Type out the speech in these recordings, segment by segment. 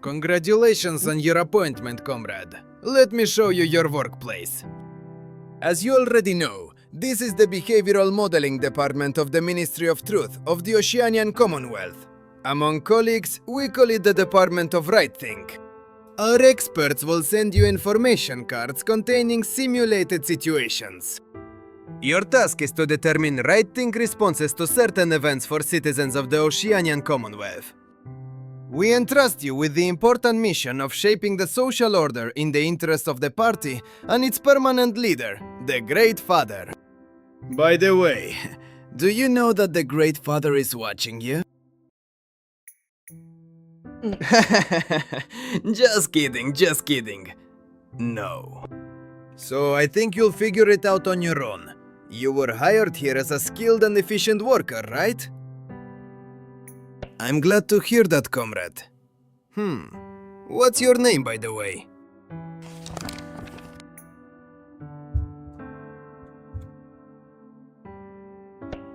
Congratulations on your appointment, comrade. Let me show you your workplace. As you already know, this is the Behavioral Modeling Department of the Ministry of Truth of the Oceanian Commonwealth. Among colleagues, we call it the Department of Right Think. Our experts will send you information cards containing simulated situations. Your task is to determine right think responses to certain events for citizens of the Oceanian Commonwealth. We entrust you with the important mission of shaping the social order in the interest of the party and its permanent leader, the Great Father. By the way, do you know that the Great Father is watching you? Just kidding. No. So I think you'll figure it out on your own. You were hired here as a skilled and efficient worker, right? I'm glad to hear that, comrade. What's your name, by the way?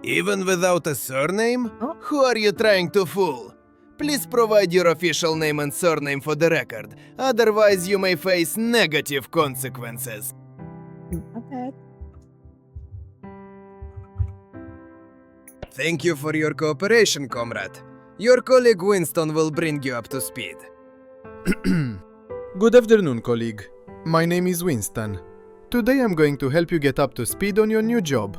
Even without a surname? Oh. Who are you trying to fool? Please provide your official name and surname for the record, otherwise you may face negative consequences. Not bad. Thank you for your cooperation, comrade. Your colleague Winston will bring you up to speed. Good afternoon, colleague. My name is Winston. Today I'm going to help you get up to speed on your new job.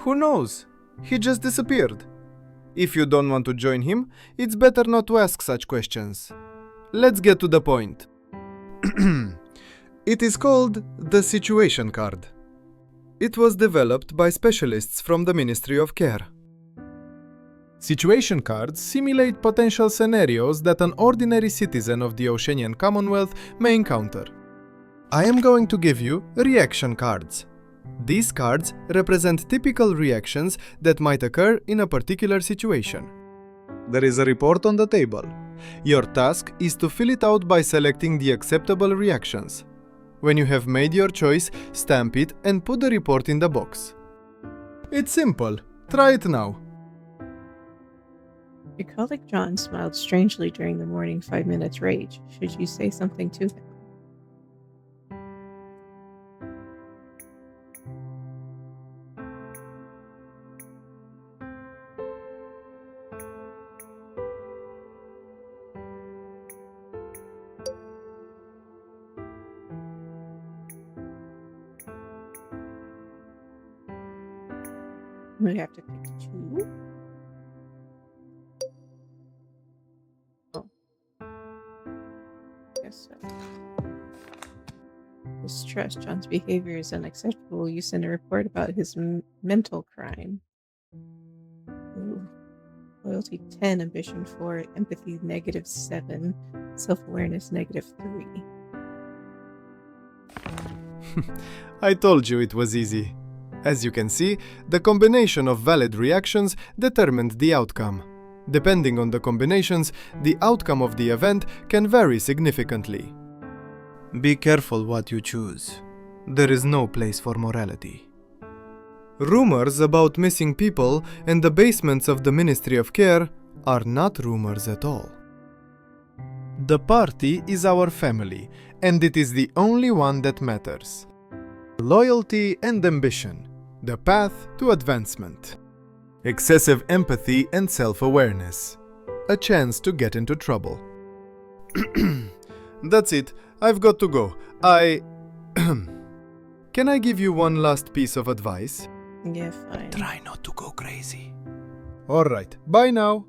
Who knows? He just disappeared. If you don't want to join him, it's better not to ask such questions. Let's get to the point. It is called the Situation Card. It was developed by specialists from the Ministry of Care. Situation cards simulate potential scenarios that an ordinary citizen of the Oceanian Commonwealth may encounter. I am going to give you reaction cards. These cards represent typical reactions that might occur in a particular situation. There is a report on the table. Your task is to fill it out by selecting the acceptable reactions. When you have made your choice, stamp it and put the report in the box. It's simple. Try it now. Your colleague John smiled strangely during the morning 5 minutes rage. Should you say something to him? We have to pick two. Oh. Guess so. Distrust. John's behavior is unacceptable. You send a report about his mental crime. Ooh. Loyalty 10, ambition 4, empathy -7, self-awareness -3. I told you it was easy. As you can see, the combination of valid reactions determined the outcome. Depending on the combinations, the outcome of the event can vary significantly. Be careful what you choose. There is no place for morality. Rumors about missing people in the basements of the Ministry of Care are not rumors at all. The party is our family, and it is the only one that matters. Loyalty and ambition, the path to advancement. Excessive empathy and self-awareness, a chance to get into trouble. That's it, I've got to go. Can I give you one last piece of advice? Yeah, fine. Try not to go crazy. Alright, bye now.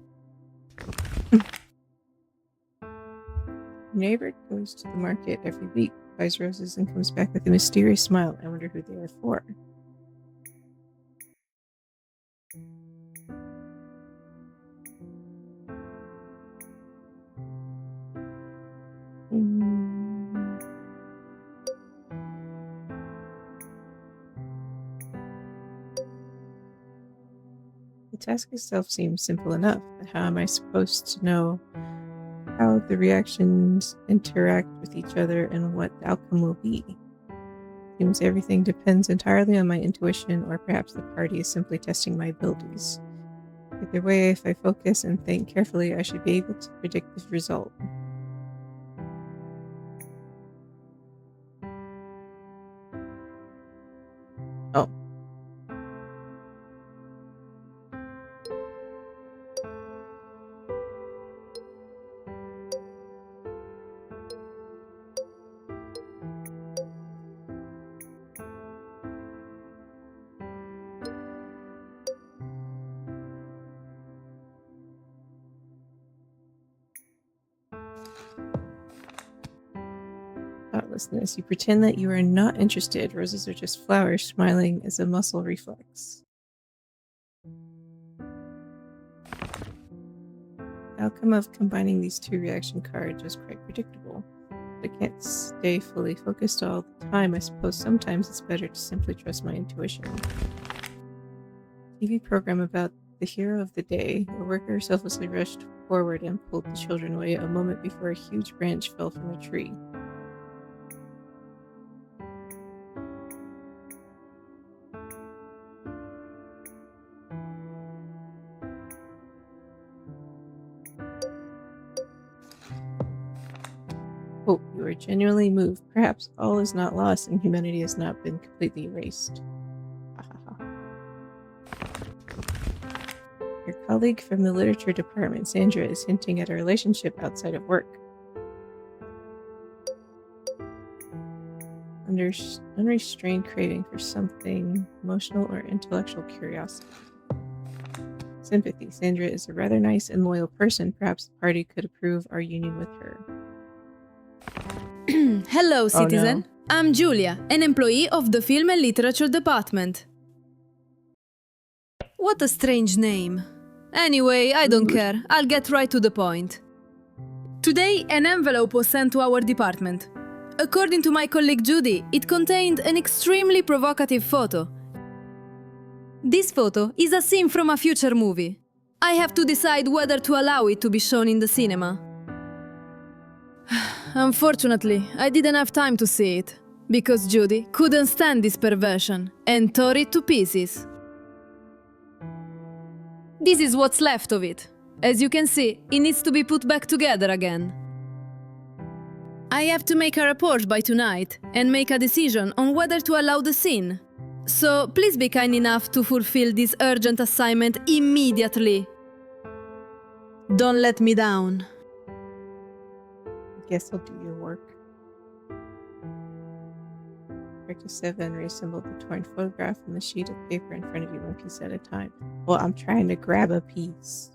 Neighbor goes to the market every week, buys roses, and comes back with a mysterious smile. I wonder who they are for. The task itself seems simple enough, but how am I supposed to know how the reactions interact with each other and what the outcome will be? Seems everything depends entirely on my intuition, or perhaps the party is simply testing my abilities. Either way, if I focus and think carefully, I should be able to predict the result. Oh. Thoughtlessness. You pretend that you are not interested. Roses are just flowers. Smiling is a muscle reflex. The outcome of combining these two reaction cards is quite predictable. But I can't stay fully focused all the time. I suppose sometimes it's better to simply trust my intuition. TV program about the hero of the day. A worker selflessly rushed forward and pulled the children away a moment before a huge branch fell from a tree. Hope you are genuinely moved. Perhaps all is not lost and humanity has not been completely erased. Your colleague from the literature department, Sandra, is hinting at a relationship outside of work. Unrestrained craving for something emotional or intellectual curiosity. Sympathy. Sandra is a rather nice and loyal person. Perhaps the party could approve our union with her. Hello, citizen. no. I'm Julia, an employee of the Film and Literature Department. What a strange name. Anyway, I don't care. I'll get right to the point. Today, an envelope was sent to our department. According to my colleague Judy, it contained an extremely provocative photo. This photo is a scene from a future movie. I have to decide whether to allow it to be shown in the cinema. Unfortunately, I didn't have time to see it, because Judy couldn't stand this perversion and tore it to pieces. This is what's left of it. As you can see, it needs to be put back together again. I have to make a report by tonight and make a decision on whether to allow the scene. So please be kind enough to fulfill this urgent assignment immediately. Don't let me down. Guess I'll do your work. Practice 7. Reassemble the torn photograph on the sheet of paper in front of you, one piece at a time. Well, I'm trying to grab a piece.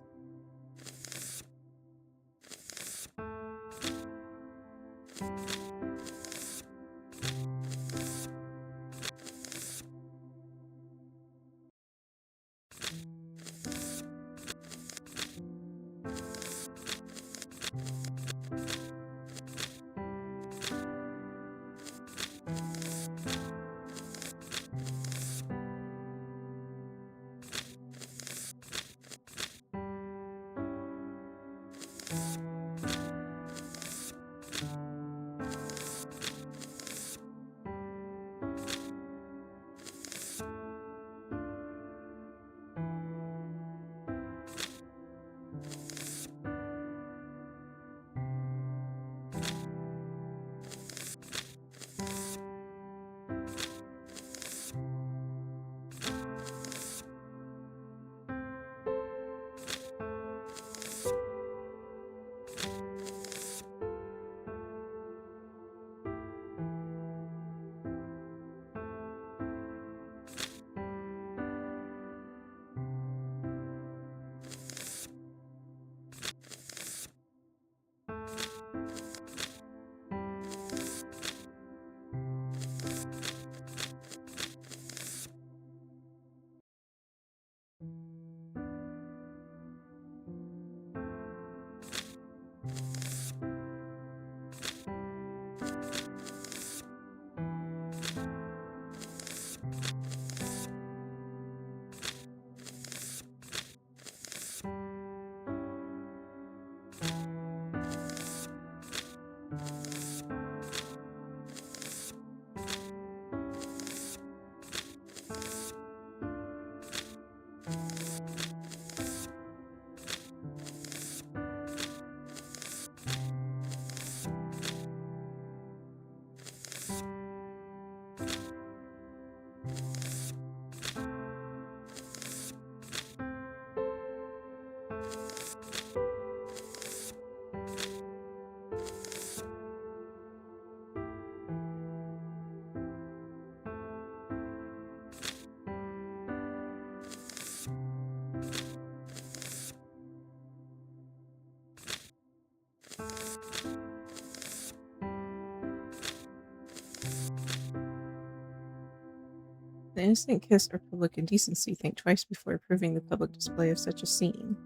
The innocent kiss or public indecency, think twice before approving the public display of such a scene.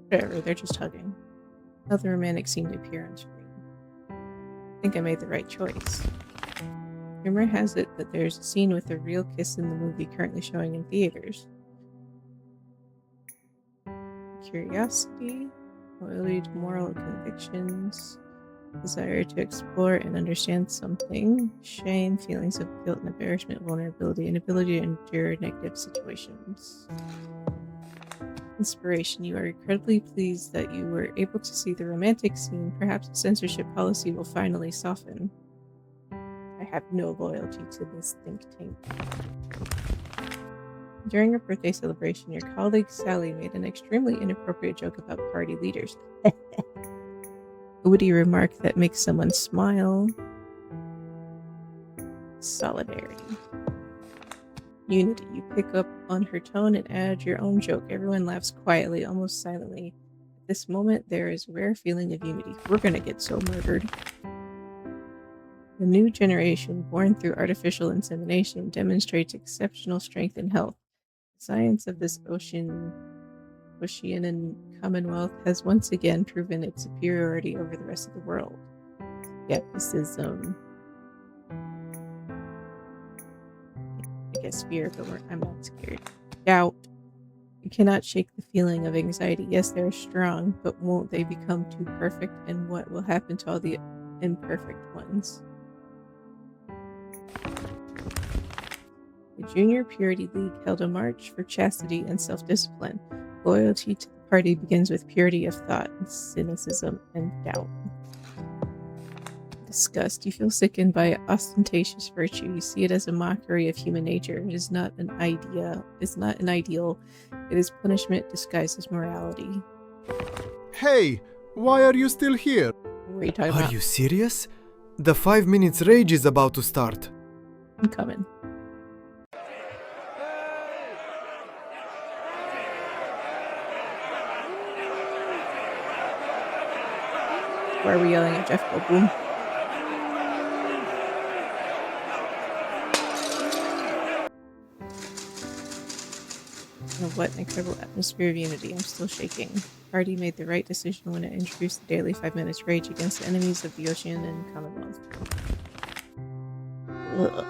Whatever, they're just hugging. Another romantic scene to appear on screen. I think I made the right choice. Rumor has it that there's a scene with a real kiss in the movie currently showing in theaters. Curiosity, loyalty to moral convictions, desire to explore and understand something, shame, feelings of guilt and embarrassment, vulnerability, and ability to endure negative situations. Inspiration. You are incredibly pleased that you were able to see the romantic scene. Perhaps censorship policy will finally soften. I have no loyalty to this think tank. During a birthday celebration, your colleague Sally made an extremely inappropriate joke about party leaders. A witty remark that makes someone smile. Solidarity. Unity. You pick up on her tone and add your own joke. Everyone laughs quietly, almost silently. At this moment, there is a rare feeling of unity. We're gonna get so murdered. The new generation, born through artificial insemination, demonstrates exceptional strength and health. The science of this Oceanian Commonwealth has once again proven its superiority over the rest of the world. Yep, this is I guess fear, but I'm not scared. Doubt. You cannot shake the feeling of anxiety. Yes, they're strong, but won't they become too perfect? And what will happen to all the imperfect ones? The Junior Purity League held a march for chastity and self-discipline. Loyalty to the party begins with purity of thought, cynicism, and doubt. Disgust. You feel sickened by ostentatious virtue. You see it as a mockery of human nature. It is not an ideal. It is punishment disguised as morality. Hey, why are you still here? What are you talking Are about? you serious? The 5 minutes rage is about to start. I'm coming. Why are we yelling at Jeff Goldblum? What an incredible atmosphere of unity. I'm still shaking. The party made the right decision when it introduced the daily 5 minutes rage against the enemies of the Oceanian Commonwealth. Ugh.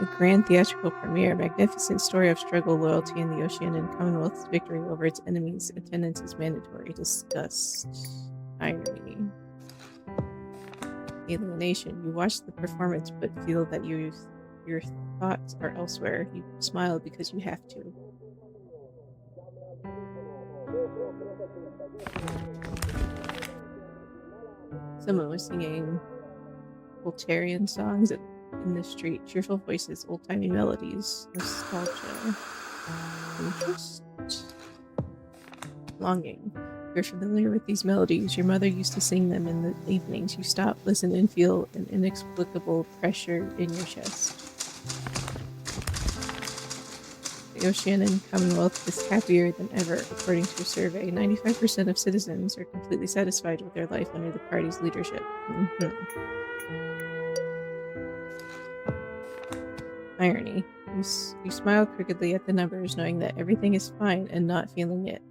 A grand theatrical premiere, magnificent story of struggle, loyalty, and the Oceanian Commonwealth's victory over its enemies. Attendance is mandatory. Disgust. Irony. Alienation. You watch the performance but feel that your thoughts are elsewhere. You smile because you have to. Someone was singing Voltairean songs in the street. Cheerful voices, old-timey melodies, nostalgia, interest, longing. You're familiar with these melodies. Your mother used to sing them in the evenings. You stop, listen, and feel an inexplicable pressure in your chest. The Oceanian Commonwealth is happier than ever. According to a survey, 95% of citizens are completely satisfied with their life under the party's leadership. Irony. You smile crookedly at the numbers, knowing that everything is fine and not feeling it.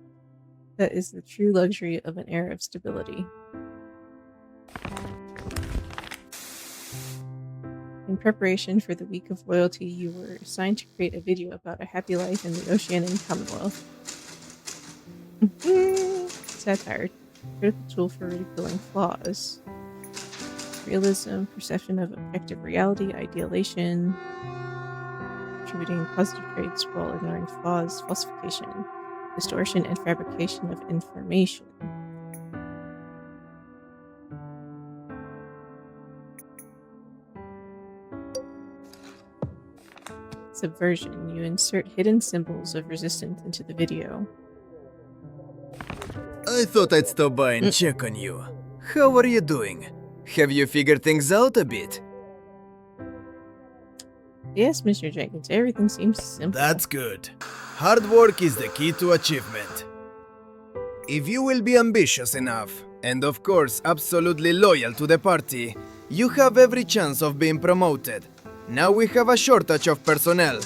That is the true luxury of an era of stability. In preparation for the Week of Loyalty, you were assigned to create a video about a happy life in the Oceanian Commonwealth. Satire. Critical tool for ridiculing flaws. Realism, perception of objective reality, idealization, attributing positive traits while ignoring flaws, falsification, distortion, and fabrication of information. Subversion. You insert hidden symbols of resistance into the video. I thought I'd stop by and check on you. How are you doing? Have you figured things out a bit? Yes, Mr. Jenkins, everything seems simple. That's good. Hard work is the key to achievement. If you will be ambitious enough, and of course absolutely loyal to the party, you have every chance of being promoted. Now we have a shortage of personnel.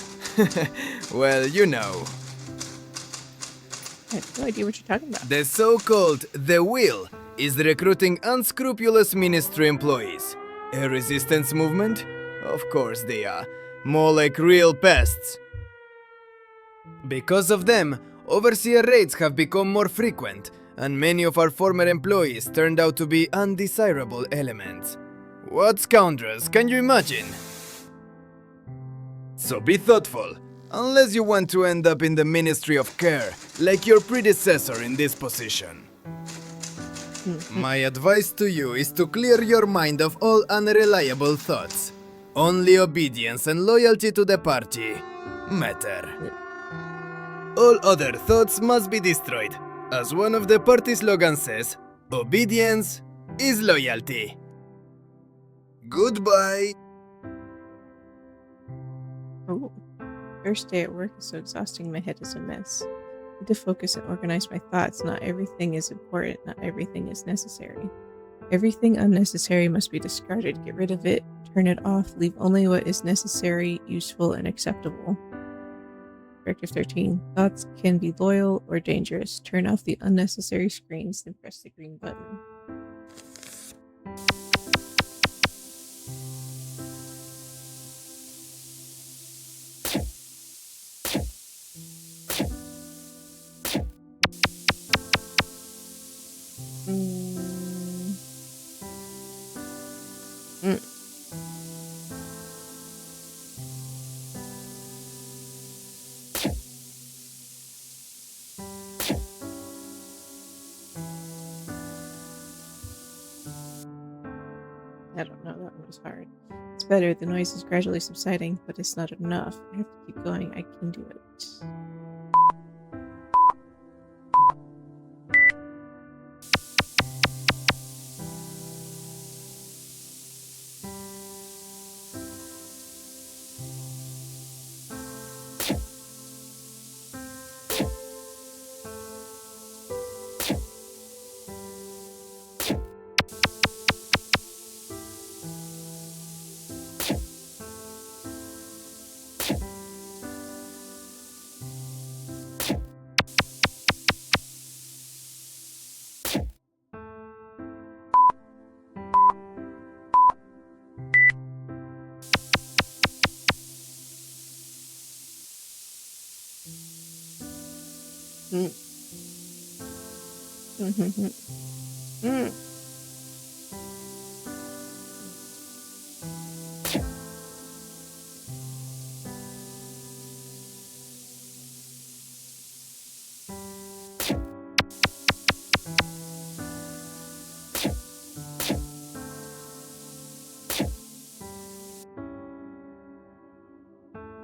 Well, you know. I have no idea what you're talking about. The so-called The Wheel is recruiting unscrupulous ministry employees. A resistance movement? Of course they are. More like real pests. Because of them, overseer raids have become more frequent, and many of our former employees turned out to be undesirable elements. What scoundrels, can you imagine? So be thoughtful, unless you want to end up in the Ministry of Care, like your predecessor in this position. My advice to you is to clear your mind of all unreliable thoughts. Only obedience and loyalty to the party matter. All other thoughts must be destroyed. As one of the party slogans says, obedience is loyalty. Goodbye. Oh, first day at work is so exhausting, my head is a mess. I need to focus and organize my thoughts. Not everything is important, not everything is necessary. Everything unnecessary must be discarded. Get rid of it, turn it off, leave only what is necessary, useful, and acceptable. Directive 13. Thoughts can be loyal or dangerous. Turn off the unnecessary screens, then press the green button. I don't know, that one was hard. It's better, the noise is gradually subsiding, but it's not enough. I have to keep going, I can do it.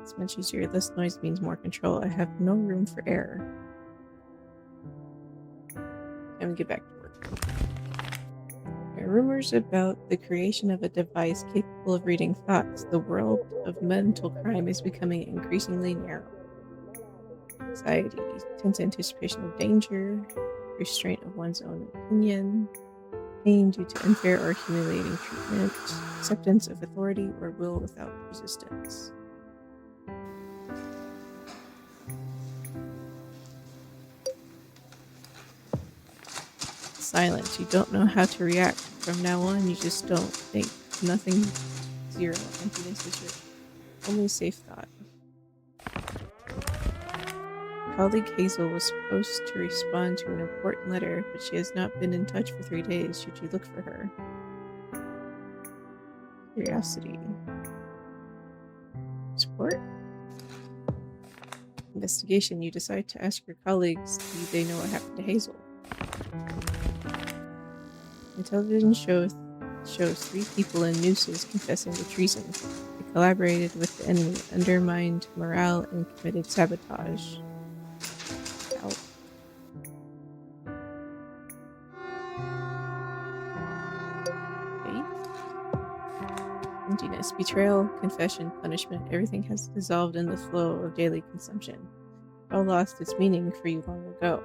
It's much easier. Less noise means more control. I have no room for error. Time to get back to work. There are rumors about the creation of a device capable of reading thoughts. The world of mental crime is becoming increasingly narrow. Anxiety, tense anticipation of danger, restraint of one's own opinion, pain due to unfair or humiliating treatment, acceptance of authority, or will without resistance. Silence. You don't know how to react. From now on, you just don't think. Nothing. Zero. Emptiness is your only safe thought. Colleague Hazel was supposed to respond to an important letter, but she has not been in touch for 3 days. Should you look for her? Curiosity. Support? Investigation. You decide to ask your colleagues, do they know what happened to Hazel? The television shows 3 people in nooses confessing to treason. They collaborated with the enemy, undermined morale, and committed sabotage. Ow. emptiness. Betrayal, confession, punishment, everything has dissolved in the flow of daily consumption. It all lost its meaning for you long ago.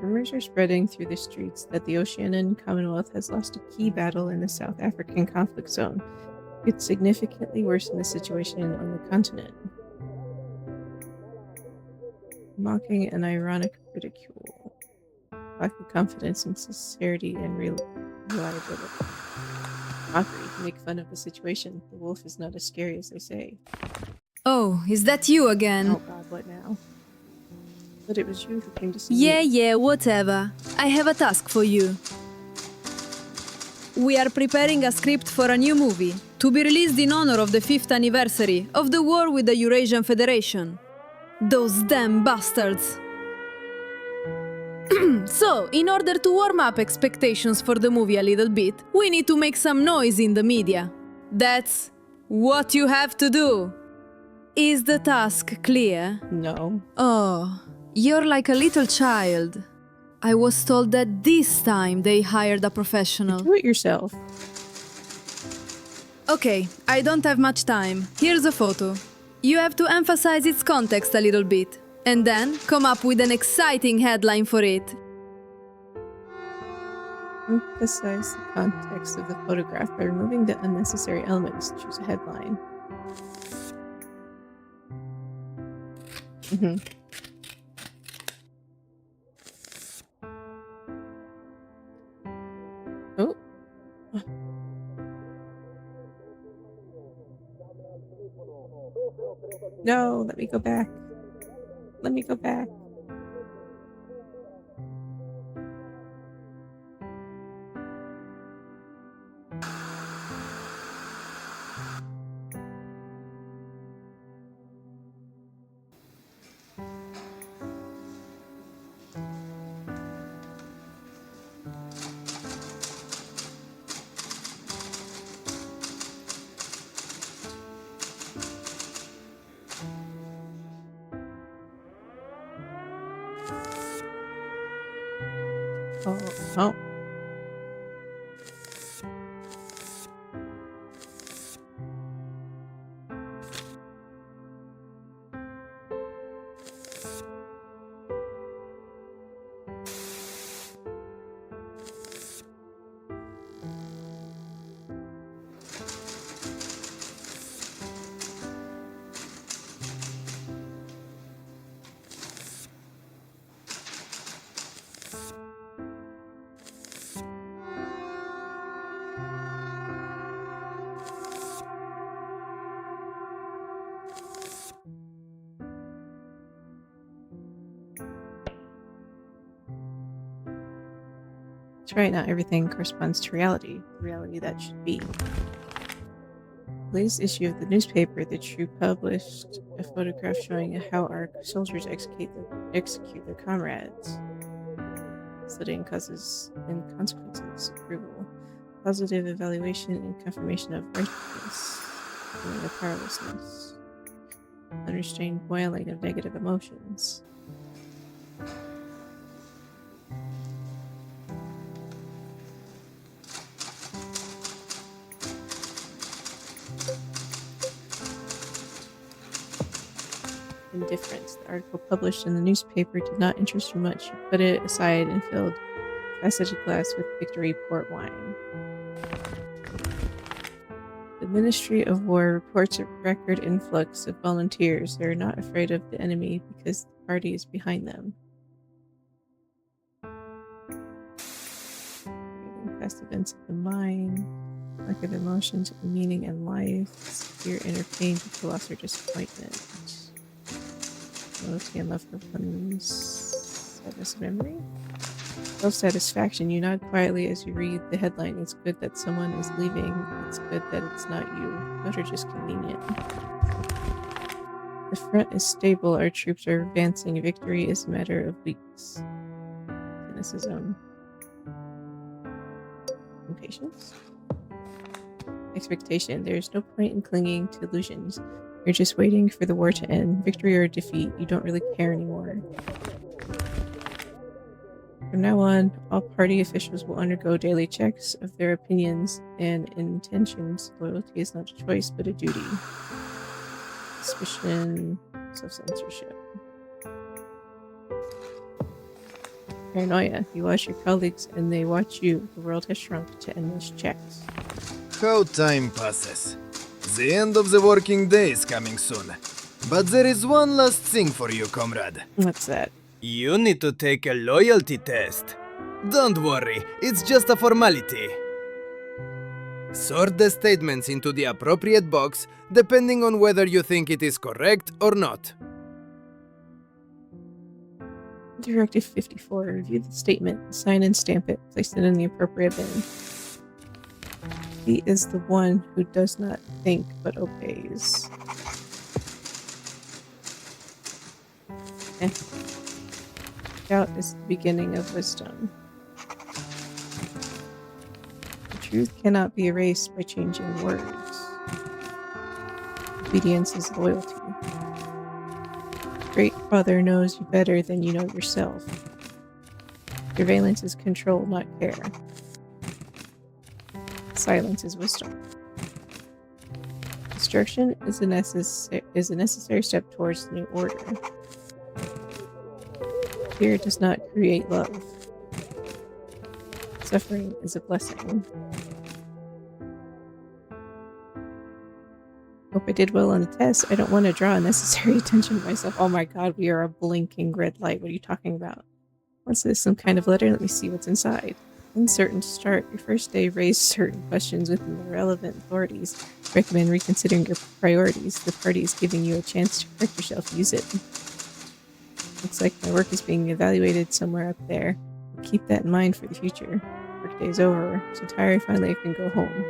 Rumors are spreading through the streets that the Oceanian Commonwealth has lost a key battle in the South African conflict zone. It could significantly worsen the situation on the continent. Mocking and ironic ridicule. Lack of confidence in sincerity and reliability. Mockery. Make fun of the situation. The wolf is not as scary as they say. Oh, is that you again? Oh god, what now? But it was you who came to see me. Yeah, whatever. I have a task for you. We are preparing a script for a new movie to be released in honor of the 5th anniversary of the war with the Eurasian Federation. Those damn bastards! So, in order to warm up expectations for the movie a little bit, we need to make some noise in the media. That's what you have to do. Is the task clear? No. Oh, you're like a little child. I was told that this time they hired a professional. Do it yourself. Okay, I don't have much time. Here's a photo. You have to emphasize its context a little bit, and then come up with an exciting headline for it. Emphasize the context of the photograph by removing the unnecessary elements. Choose a headline. Oh. No, let me go back. Let me go back. Oh. That's right, not everything corresponds to reality. The reality that should be. The latest issue of the newspaper, the True published a photograph showing how our soldiers execute their comrades. Studying causes and consequences. Approval. Positive evaluation and confirmation of righteousness. Feeling of powerlessness. Unrestrained boiling of negative emotions. Indifference. The article published in the newspaper did not interest you much. You put it aside and filled a passage glass with Victory port wine. The Ministry of War reports a record influx of volunteers. They are not afraid of the enemy because the party is behind them. Reading past events of the mind, lack of emotions, meaning in life, severe inner pain, loss or disappointment. Loyalty and love for one's sadness of memory. Self-satisfaction. You nod quietly as you read the headline. It's good that someone is leaving. It's good that it's not you. Those are just convenient. The front is stable. Our troops are advancing. Victory is a matter of weeks. Cynicism. Impatience. Expectation. There's no point in clinging to illusions. You're just waiting for the war to end. Victory or defeat. You don't really care anymore. From now on, all party officials will undergo daily checks of their opinions and intentions. Loyalty is not a choice, but a duty. Suspicion, self-censorship. Paranoia. You watch your colleagues and they watch you. The world has shrunk to endless checks. How time passes. The end of the working day is coming soon. But there is one last thing for you, comrade. What's that? You need to take a loyalty test. Don't worry, it's just a formality. Sort the statements into the appropriate box, depending on whether you think it is correct or not. Directive 54. Review the statement, sign and stamp it, place it in the appropriate bin. He is the one who does not think but obeys. Doubt is the beginning of wisdom. The truth cannot be erased by changing words. Obedience is loyalty. Great Father knows you better than you know yourself. Surveillance is control, not care. Silence is wisdom. Destruction is a necessary step towards the new order. Fear does not create love. Suffering is a blessing. Hope I did well on the test. I don't want to draw unnecessary attention to myself. Oh my god, we are a blinking red light. What are you talking about? What's this? Some kind of letter? Let me see what's inside. Insert and start. Your first day raised certain questions within the relevant authorities. Recommend reconsidering your priorities. The party is giving you a chance to correct yourself. Use it. Looks like my work is being evaluated somewhere up there. I'll keep that in mind for the future. Workday is over. So tired, finally I can go home.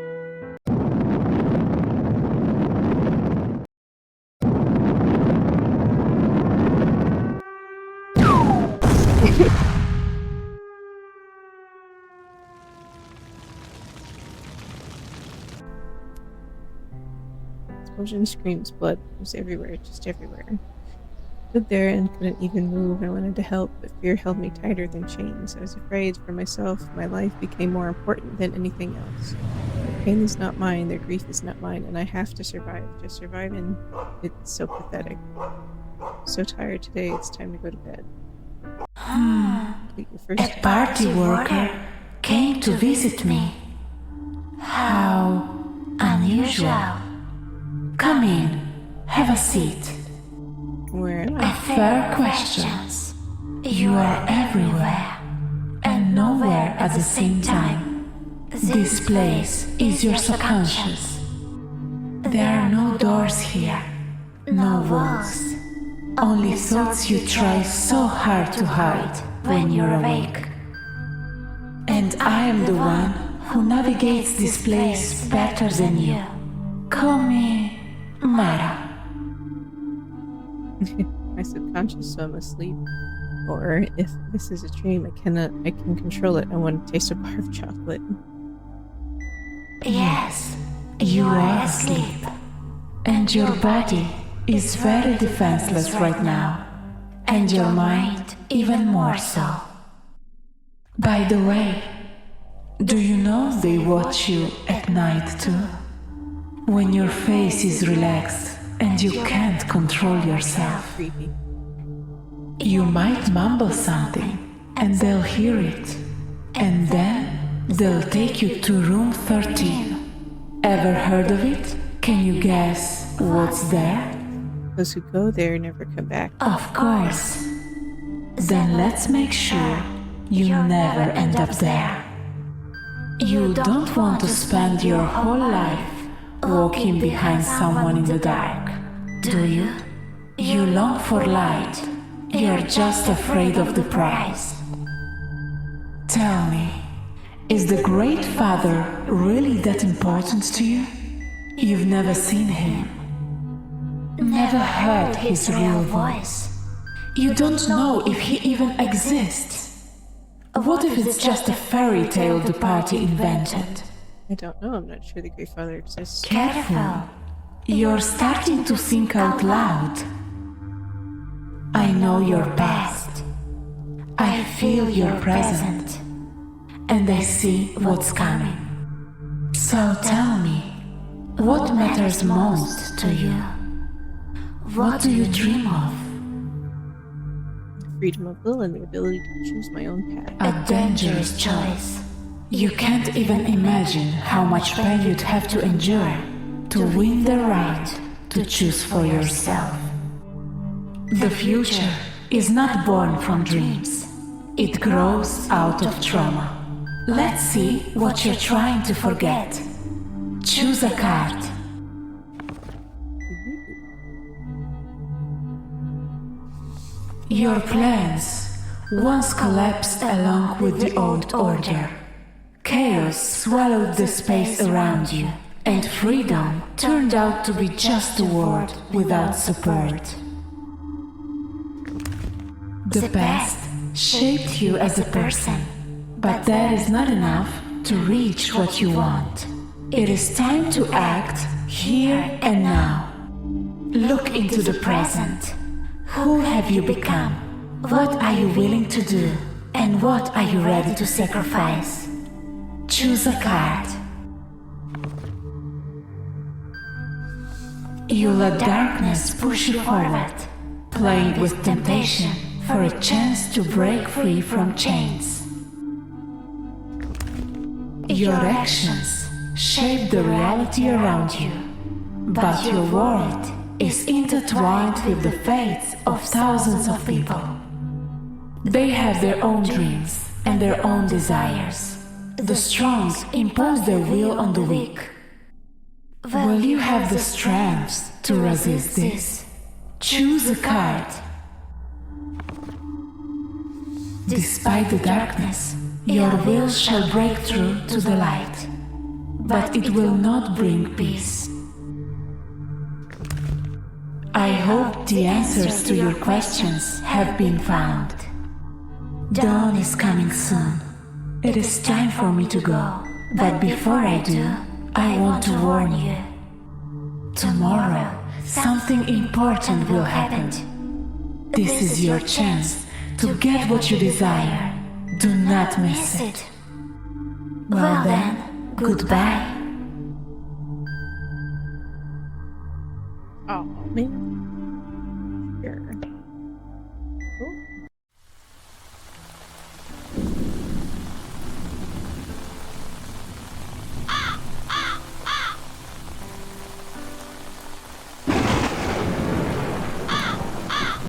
Explosion, screams, blood was everywhere, just everywhere. Stood there and couldn't even move. I wanted to help, but fear held me tighter than chains. I was afraid for myself. My life became more important than anything else. Their pain is not mine, their grief is not mine, and I have to survive. Just survive, and it's so pathetic. So tired today, it's time to go to bed. Complete your first A party worker came to visit me. How unusual. Come in, have a seat. Where am I? Fair questions. You are everywhere and nowhere at the same time. This place is your subconscious. There are no doors here, no walls. Only thoughts you try so hard to hide when you're awake. And I am the one who navigates this place better than you. Call me Mara. My subconscious, so I'm asleep. Or if this is a dream, I can control it. I want to taste a bar of chocolate. Yes, you are asleep. And your body is very defenseless right now. And your mind even more so. By the way, do you know they watch you at night too? When your face is relaxed and you can't control yourself. Creepy. You might mumble something and they'll hear it. And then they'll take you to room 13. Ever heard of it? Can you guess what's there? Those who go there never come back. Of course. Then let's make sure you never end up there. You don't want to spend your whole life walking behind someone in the dark, do you? You long for light. You're just afraid of the price. Tell me, is the Great Father really that important to you? You've never seen him. Never heard his real voice. You don't know if he even exists. What if it's just a fairy tale the party invented? I don't know. I'm not sure the Great Father exists. Careful. You're starting to think out loud. I know your past. I I feel you're present, and I see what's coming. So tell me, what matters most to you? What do you dream of? Freedom of will and the ability to choose my own path. A dangerous choice. You can't even imagine how much pain you'd have to endure to win the right to choose for yourself. The future is not born from dreams. It grows out of trauma. Let's see what you're trying to forget. Choose a card. Your plans once collapsed along with the old order. Chaos swallowed the space around you, and freedom turned out to be just a word without support. The past shaped you as a person, but that is not enough to reach what you want. It is time to act here and now. Look into the present. Who have you become? What are you willing to do? And what are you ready to sacrifice? Choose a card. You let darkness push you forward, playing with temptation for a chance to break free from chains. Your actions shape the reality around you, but your world is intertwined with the fates of thousands of people. They have their own dreams and their own desires. The strong impose their will on the weak. Will you have the strength to resist this? Choose a card. Despite the darkness, your will shall break through to the light, but it will not bring peace. I hope the answers to your questions have been found. Dawn is coming soon. It is time for me to go, but before I do, I want to warn you. Tomorrow, something important will happen. This is your chance to get what you desire. Do not miss it. Well then, goodbye. Oh, man.